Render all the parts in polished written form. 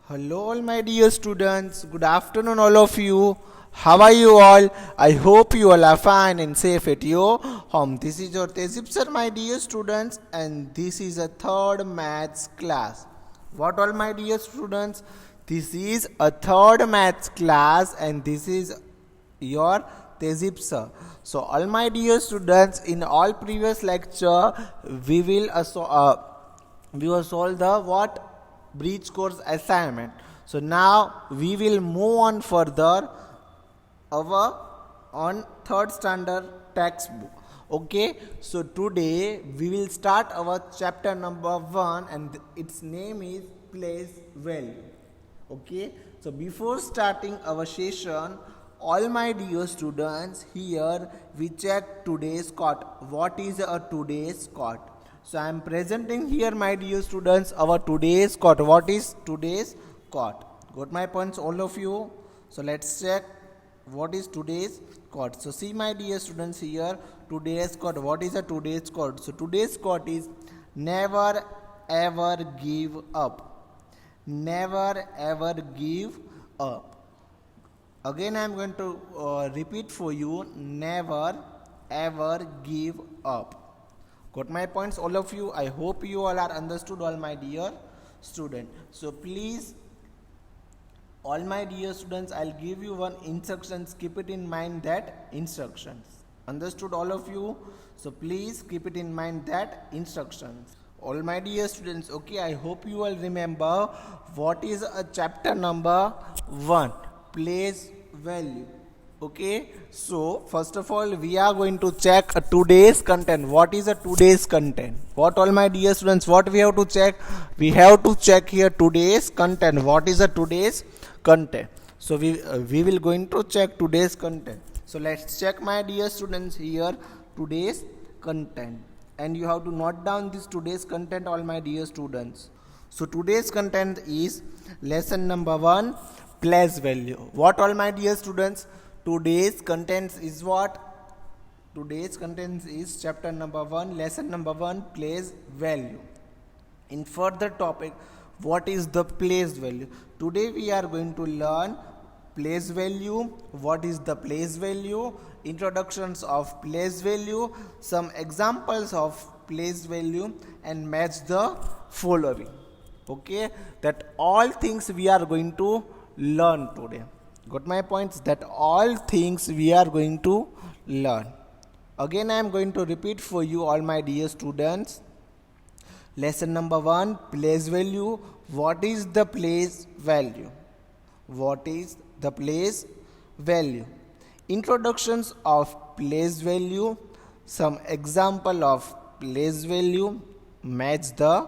Hello, all my dear students. Good afternoon, all of you. How are you all? I hope you all are fine and safe at your home. This is your Tezip sir, my dear students, and this is a third maths class. What all, my dear students? This is a third maths class, and this is your Tezip sir. So, all my dear students, in all previous lecture, we will solve the what? Breach course assignment. So now we will move on further our on third standard textbook. Okay, so today we will start our chapter number 1 and its name is place value. Okay, so before starting our session, all my dear students, here we check today's quote. What is a today's quote? So I am presenting here, my dear students, our today's quote. What is today's quote? Got my points, all of you? So let's check what is today's quote. So see, my dear students, here today's quote. What is a today's quote? So today's quote is never ever give up. Never ever give up. Again I am going to repeat for you. Never ever give up. Got my points, all of you? I hope you all are understood, all my dear student. So please, all my dear students, I'll give you one instructions. Keep it in mind that instructions. Understood, all of you? So please keep it in mind that instructions. All my dear students, okay, I hope you all remember what is a chapter number 1, place value. Okay, so first of all we are going to check today's content. What is a today's content? What, all my dear students, what we have to check? We have to check here today's content. What is a today's content? So we will going to check today's content. So let's check, my dear students, here today's content, and you have to note down this today's content, all my dear students. So today's content is lesson number 1, place value. What, all my dear students? Today's content is what? Today's content is chapter number 1, lesson number 1, place value. In further topic, what is the place value? Today we are going to learn place value. What is the place value? Introductions of place value, some examples of place value, and match the following. Okay, that all things we are going to learn today. Got my points? That all things we are going to learn. Again I am going to repeat for you, all my dear students. Lesson number 1, place value. What is the place value? What is the place value? Introductions of place value, some example of place value, match the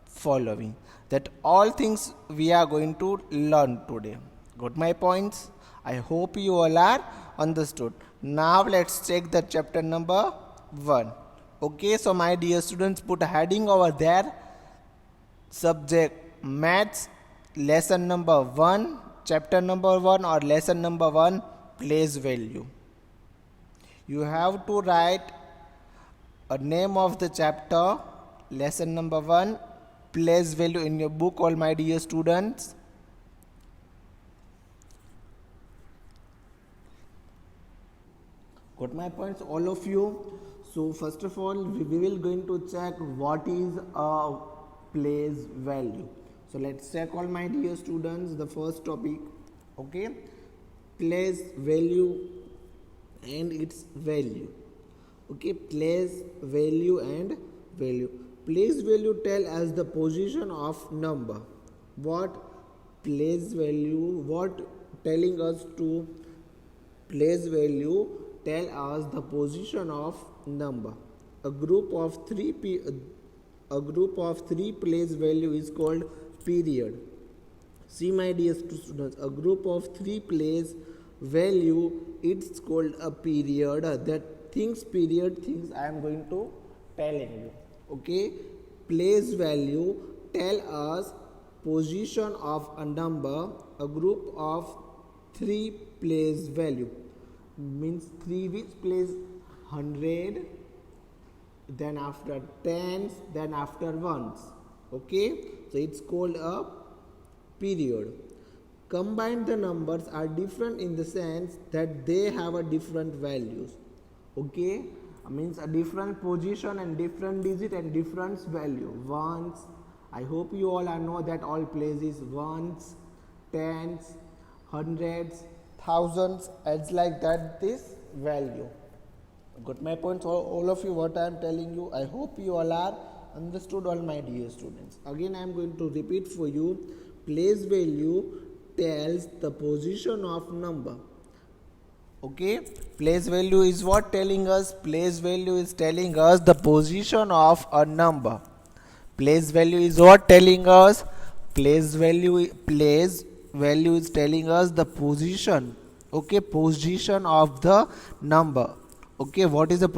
following. That all things we are going to learn today. Got my points? I hope you all are understood. Now let's check the chapter number 1. Okay, so my dear students, put a heading over there. Subject maths, lesson number 1, chapter number 1, or lesson number 1, place value. You have to write a name of the chapter, lesson number 1, place value, in your book, all my dear students. Got my points, all of you? So first of all we will going to check what is a place value. So let's check, all my dear students, the first topic. Okay, place value and its value. Okay, place value and value. Place value tell us the position of number. What place value, what telling us to place value, tell us the position of number. A group of three place value is called period. See, my dear students, a group of 3 place value, it's called a period. That period things I am going to telling you. Okay, place value tell us position of a number. A group of 3 place value means 3 which place 100, then after tens, then after ones. Okay, so it's called a period. Combined the numbers are different in the sense that they have a different values. Okay, means a different position and different digit and different value. Ones, I hope you all know that all places ones, tens, hundreds, thousands, as like that this value. Got my points, all of you, what I am telling you? I hope you all are understood, all my dear students. Again I am going to repeat for you. Place value tells the position of number. Okay, place value is what telling us? Place value is telling us the position of a number. Place value is what telling us? Place value is telling us the position. Okay, position of the number. Okay, what is the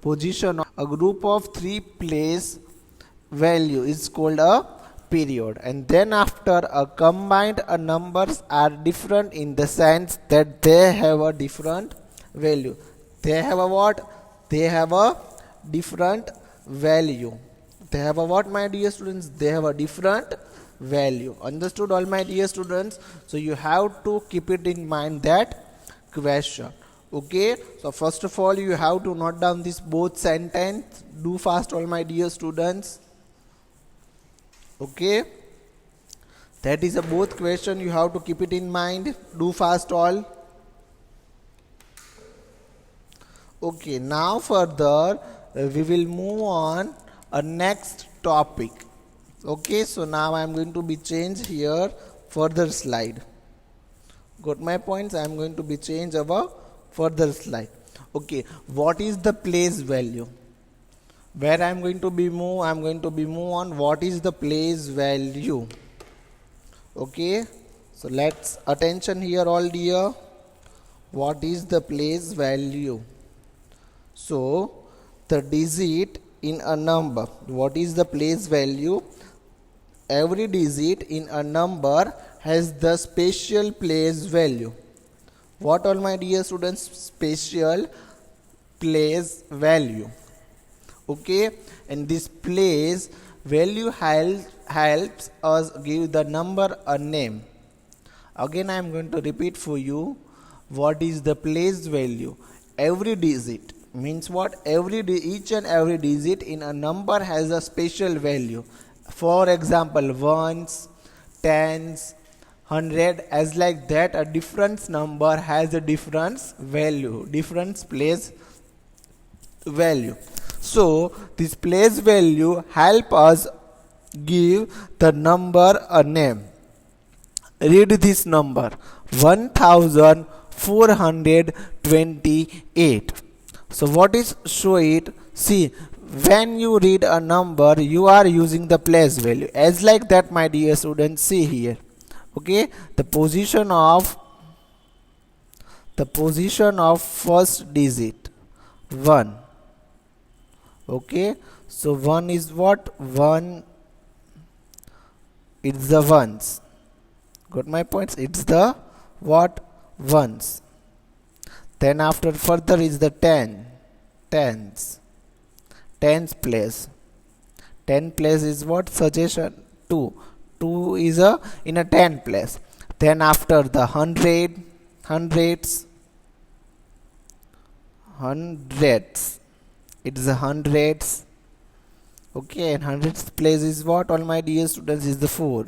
position of a group of three place value is called a period. And then after a combined numbers are different in the sense that they have a different value. They have a what? They have a different value. They have a what, my dear students? They have a different value. Understood, all my dear students? So you have to keep it in mind, that question. Okay, so first of all you have to note down this both sentence. Do fast, all my dear students. Okay, that is a both question, you have to keep it in mind. Do fast all. Okay, now further we will move on a next topic. Okay, so now I am going to be changed here further slide. Got my points? I am going to be changed our further slide. Okay, what is the place value? Where I am going to be move? I am going to be move on what is the place value. Okay, so let's attention here, all dear. What is the place value? So the digit in a number. What is the place value? Every digit in a number has the special place value. What, all my dear students? Special place value. Okay, and this place value helps us give the number a name. Again I am going to repeat for you. What is the place value? Every digit means what? Each and every digit in a number has a special value. For example, ones, tens, 100, as like that a different number has a different value, different place value. So this place value help us give the number a name. Read this number, 1428. So what is show it? See, when you read a number, you are using the place value. As like that, my dear students, see here. Okay, the position of first digit 1. Okay, so 1 is what? 1, it's the ones. Got my points? It's the what? Ones. Then after further is the tens place. 10 place is what? Suggestion 2. 2 is in a 10 place. Then after the hundreds, it's the hundreds. Okay, and hundreds place is what, all my dear students? Is the 4.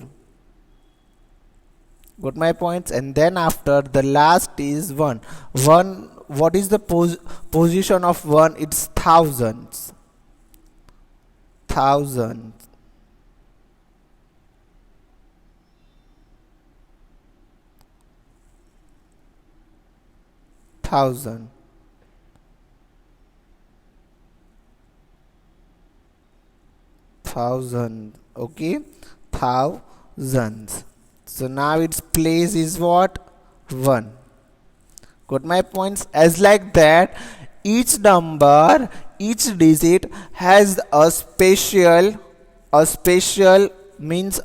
Got my points? And then after the last is 1. What is the position of 1? It's thousands. Thousand. Okay, thousands. So now its place is what? 1. Got my points? As like that, each number, each digit has a special means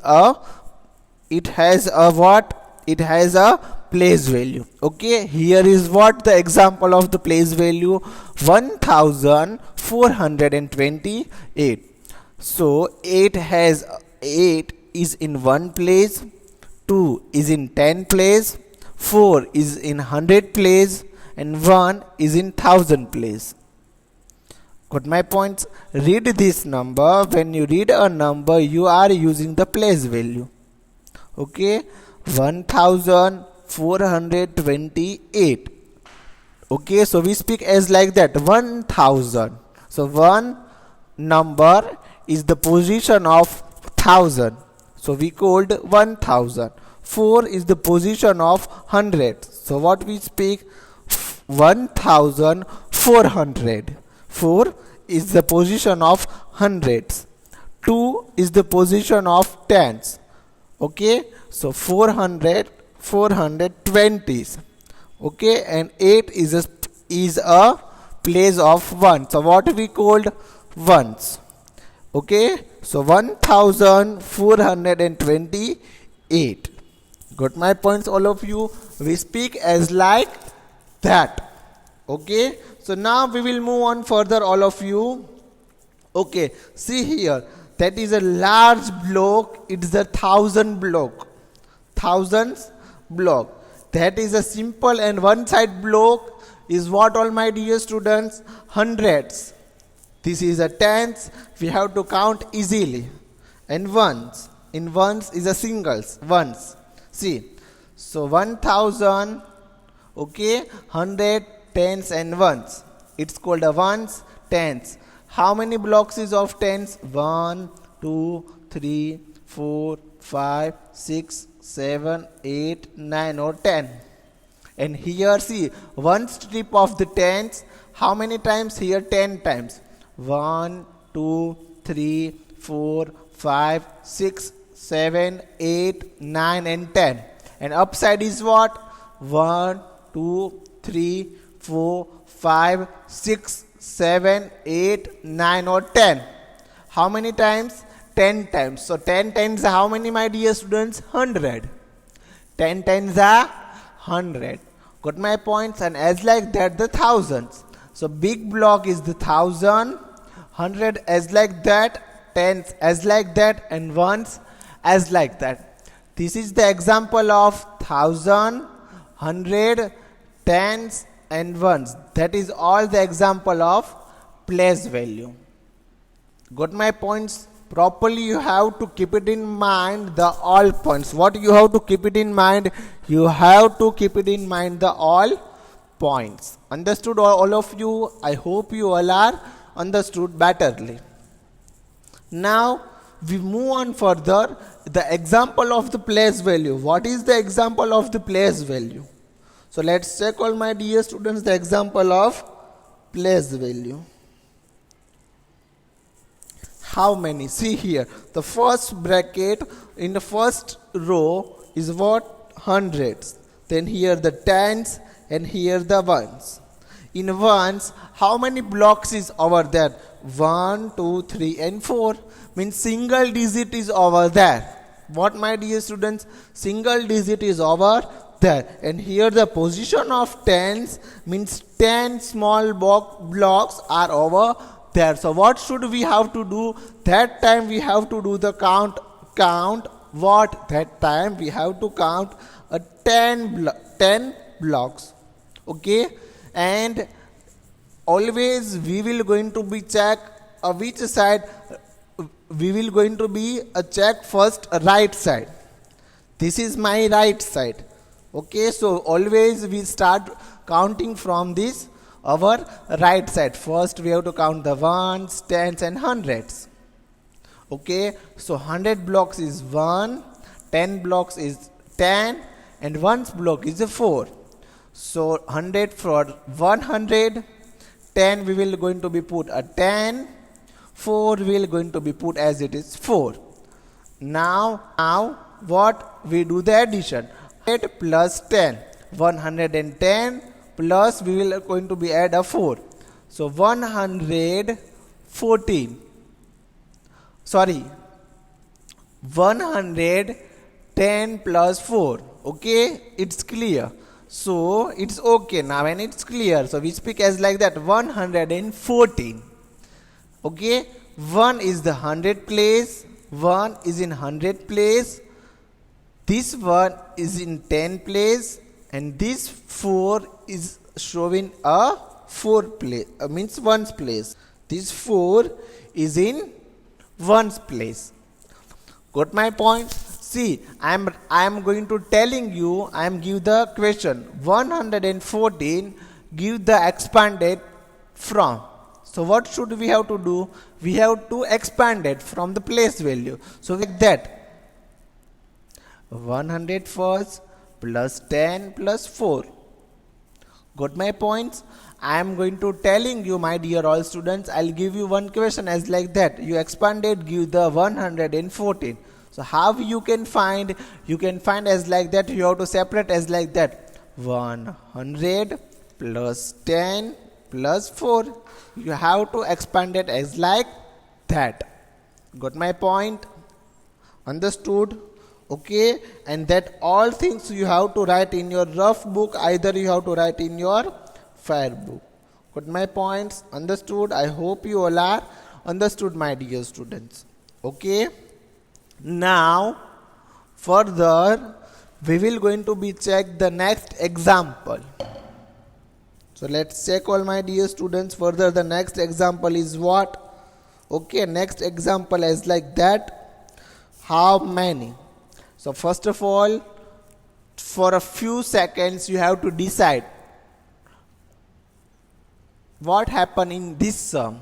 it has a what? It has a place value. Okay, here is what the example of the place value, 1428. So 8 is in one place, 2 is in 10 place, 4 is in 100 place, and 1 is in 1000 place. Got my points? Read this number. When you read a number, you are using the place value. Okay, 1428. Okay, so we speak as like that, 1000. So one number is the position of 1000. So we called 1000. 4 is the position of 100. So what we speak? 1400. 4 is the position of hundreds. 2 is the position of tens. Okay, so 420s. Okay, and 8 is a place of 1. So what we called ones. Okay, so 1428. Got my points, all of you? We speak as like that. Okay, so now we will move on further, all of you. Okay, see here, that is a large block. It's a 1000 block. Thousands block. That is a simple, and one side block is what, all my dear students? Hundreds. This is a tens. We have to count easily. And ones. In ones is a singles. Ones. See. So 1000. Okay. 100, tens and ones. It's called a ones, tens. How many blocks is of tens? 1, 2, 3, 4, 5, 6, 7, 8, 9 or 10. And here see, one strip of the tens, how many times? Here 10 times. 1, 2, 3, 4, 5, 6, 7, 8, 9 and 10. And upside is what? 1, 2, 3, 4, 5, 6, 7, 8, 9 or 10. How many times? 10 times. So 10 times how many, my dear students? 100. 10 times are 100. Got my points? And as like that, the thousands. So big block is the 1000, 100 as like that, tens as like that, and ones as like that. This is the example of 1000, 100, tens and ones. That is all the example of place value. Got my points? Properly you have to keep it in mind the all points. What you have to keep it in mind? You have to keep it in mind the all points. Understood, all of you? I hope you all are understood betterly. Now we move on further. The example of the place value. What is the example of the place value? So let's check, all my dear students, the example of place value. How many? See here, the first bracket in the first row is what? Hundreds. Then here the tens and here the ones. In ones, how many blocks is over there? 1, 2, 3 and 4. Means single digit is over there. What, my dear students? Single digit is over there. And here the position of tens means 10 small blocks are over there. So what should we have to do? That time we have to do the count. What? That time we have to count 10 blocks. Okay, and always we will going to be check which side. We will going to be check first right side. This is my right side. Okay, so always we start counting from this our right side. First we have to count the ones, tens and hundreds. Okay, so 100 blocks is 1, 10 blocks is 10 and 1 block is a 4. So 100 for 100, 10 we will going to be put a 10, 4 we will going to be put as it is 4. Now what? We do the addition. 100 plus 10, 110 plus we will going to be add a 4. So 114. Sorry, 110 plus 4. Okay, it's clear. So it's okay now and it's clear. So we speak as like that, 114. Okay, 1 is the 100 place, 1 is in 100 place, This one is in 10 place and this 4 is showing a 4 place, means 1's place. This 4 is in 1's place. Got my point? See, I am going to telling you, I am give the question 114 give the expanded from. So what should we have to do? We have to expand it from the place value. So like that 100 first plus 10 plus 4. Got my points? I am going to telling you, my dear all students, I'll give you one question as like that. You expanded, give the 114. So how you can find? You can find as like that. You have to separate as like that. 100 plus 10 plus 4. You have to expand it as like that. Got my point? Understood? Okay, and that all things you have to write in your rough book, either you have to write in your fair book. Got my points? Understood? I hope you all are understood, my dear students. Okay, now further we will going to be check the next example. So let's check, all my dear students. Further, the next example is what? Okay, next example is like that. How many? So first of all, for a few seconds you have to decide what happened in this sum.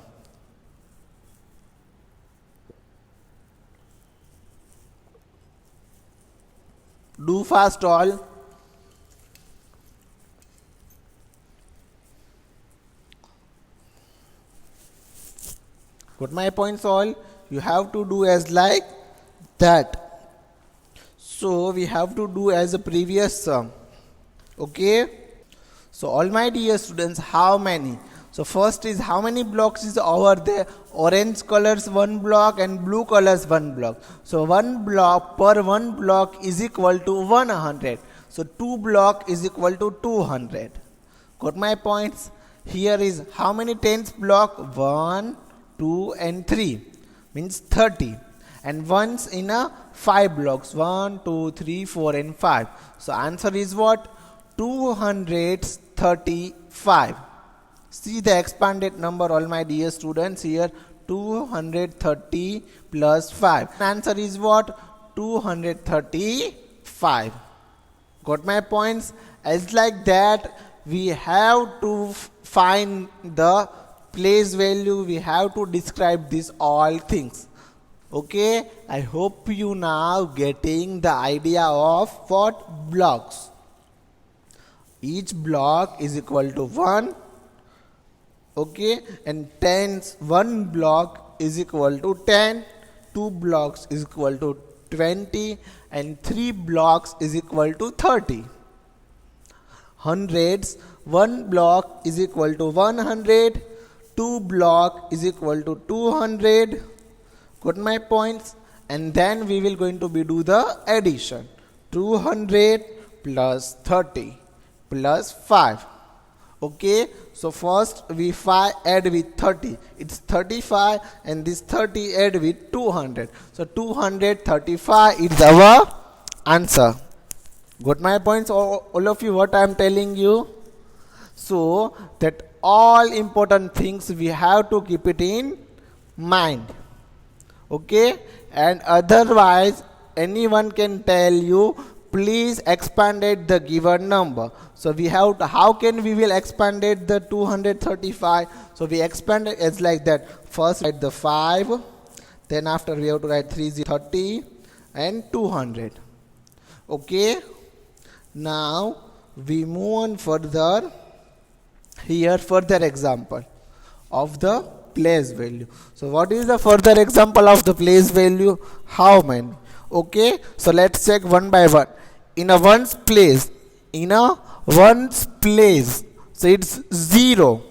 Do fast all. Got my points all? You have to do as like that. So we have to do as a previous sum. Okay. So all my dear students, how many? So first is how many blocks is over there? Orange colors 1 block and blue colors 1 block. So 1 block per 1 block is equal to 100. So 2 block is equal to 200. Got my points? Here is how many tens block? 1, 2 and 3 means 30. And once in a 5 blocks, 1, 2, 3, 4 and 5. So answer is what? 235. See the expanded number, all my dear students, here 230 plus 5. Answer is what? 235. Got my points? As like that, we have to find the place value. We have to describe these all things. Okay, I hope you now getting the idea of what? Blocks. Each block is equal to 1. Okay, and tens, 1 block is equal to 10, 2 blocks is equal to 20 and 3 blocks is equal to 30. Hundreds, 1 block is equal to 100, 2 block is equal to 200. Got my points? And then we will going to be do the addition. 200 plus 30 plus 5. Okay, so first we add with 30. It's 35 and this 30 add with 200. So 235 is our answer. Got my points, all of you, what I am telling you? So that all important things we have to keep it in mind. Okay, and otherwise anyone can tell you please expanded the given number. So we have to, how can we will expanded the 235? So we expand it as like that. First write the 5, then after we have to write 30 and 200. Okay, now we move on further. Here further example of the place value. So what is the further example of the place value? How many? Okay, so let's check one by one. In a ones place, so it's 0.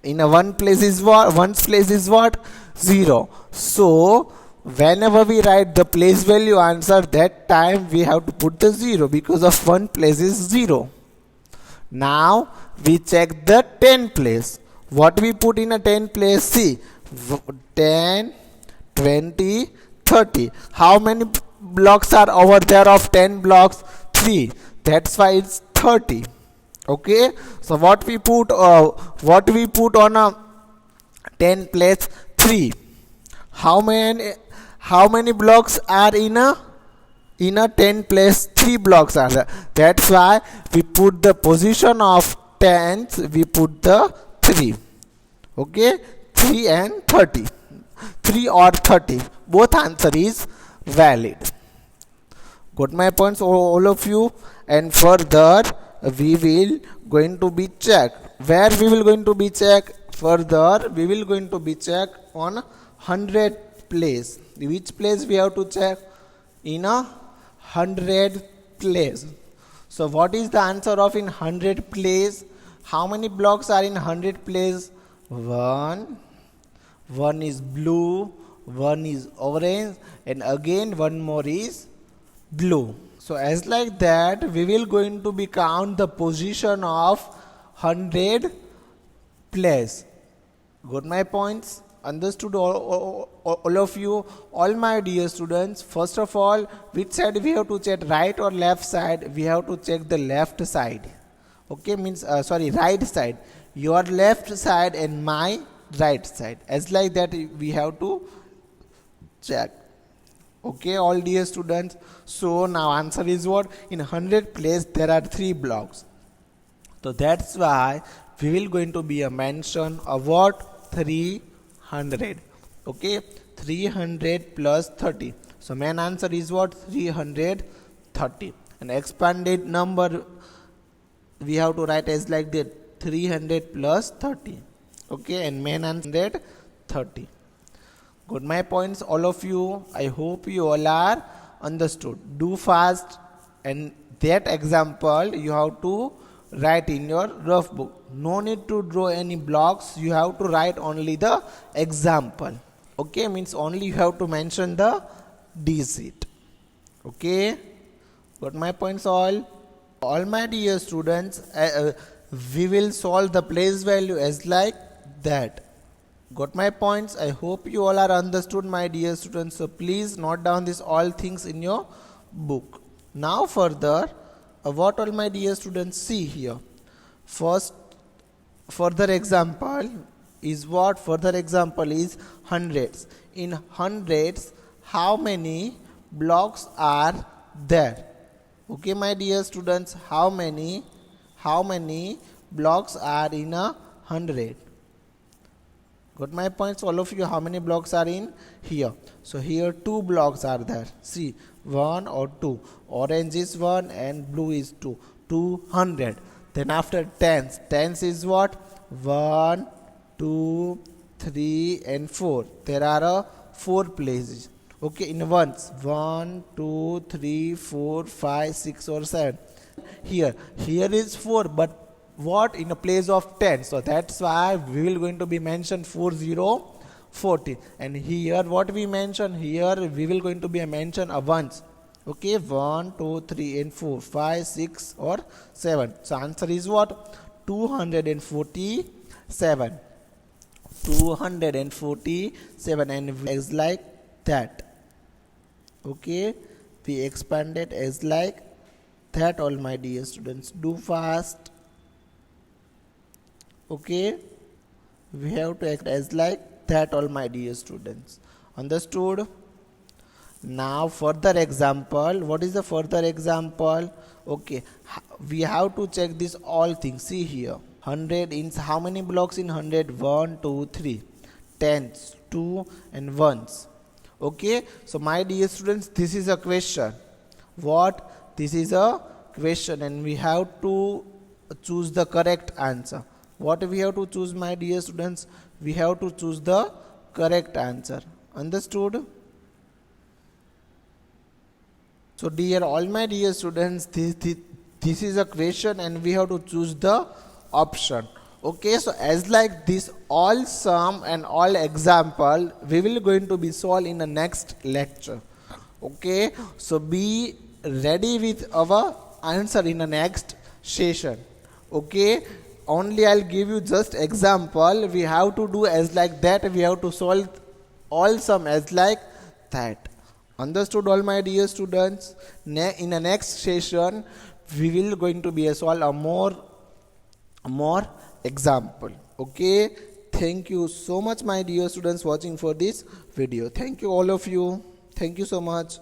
In a one place is what? Ones place is what? 0. So whenever we write the place value answer, that time we have to put the 0 because of one place is 0. Now we check the 10 place. What we put in a 10 place? See, 10, 20, 30. How many blocks are over there of 10 blocks? 3. That's why it's 30. Okay, so what we put on a 10 place? 3. How many blocks are in a 10 place? 3 blocks are there. That's why we put the position of tens, we put the 3. Okay, 3 and 30, 3 or 30, both answer is valid. Got my points, all of you? And further we will going to be checked. Where we will going to be checked? Further we will going to be checked on 100 place. Which place we have to check? In a 100 place. So what is the answer of in 100 place? How many blocks are in 100 place? 1 is blue, 1 is orange, and again one more is blue. So as like that we will going to be count the position of 100 place. Got my points? Understood all of you? All my dear students, first of all, which side we have to check, right or left side? We have to check the left side. Okay, means right side. Your left side and my right side. As like that we have to check. Okay, all dear students. So now answer is what? In 100 place there are 3 blocks. So that's why we will going to be a mention of what? 300. Okay, 300 plus 30. So main answer is what? 330. And expanded number we have to write as like that, 300 plus 30. Okay, and main answer 30. Got my points, all of you? I hope you all are understood. Do fast, and that example you have to write in your rough book. No need to draw any blocks, you have to write only the example. Okay, means only you have to mention the digit. Okay, got my points all? All my dear students, we will solve the place value as like that. Got my points? I hope you all are understood, my dear students. So please note down this all things in your book. Now further, what all my dear students see here? First, further example is what? Further example is hundreds. In hundreds, how many blocks are there? Okay, my dear students, how many blocks are in a 100? Got my points, all of you? How many blocks are in here? So here 2 blocks are there. See, 1 or 2. Orange is 1 and blue is 2. 200. Then after tens is what? 1, 2, 3 and 4. There are 4 places. Okay, in ones, 1, 2, 3, 4, 5, 6 or 7. Here is 4, but what? In a place of 10. So that's why we will going to be mentioned 40. And here what we mention? Here we will going to be a mention of ones. Okay, 1, 2, 3 and 4, 5, 6 or 7. So answer is what? 247. 247, and is like that. Okay, we expanded as like that, all my dear students. Do fast. Okay, we have to act as like that, all my dear students. Understood? Now further example. What is the further example? Okay, we have to check this all things. See here, 100 in how many blocks in 100? 1, 2, 3. Tens, 2 and ones. Okay, so my dear students, this is a question. What? This is a question, and we have to choose the correct answer. What we have to choose, my dear students? We have to choose the correct answer. Understood? So dear, all my dear students, this is a question and we have to choose the option. Okay, so as like this, all sum and all example we will going to be solved in the next lecture. Okay, so be ready with our answer in the next session. Okay, only I'll give you just example. We have to do as like that. We have to solve all sum as like that. Understood, all my dear students? In the next session, we will going to be solve a more example. Okay. Thank you so much, my dear students, watching for this video. Thank you, all of you. Thank you so much.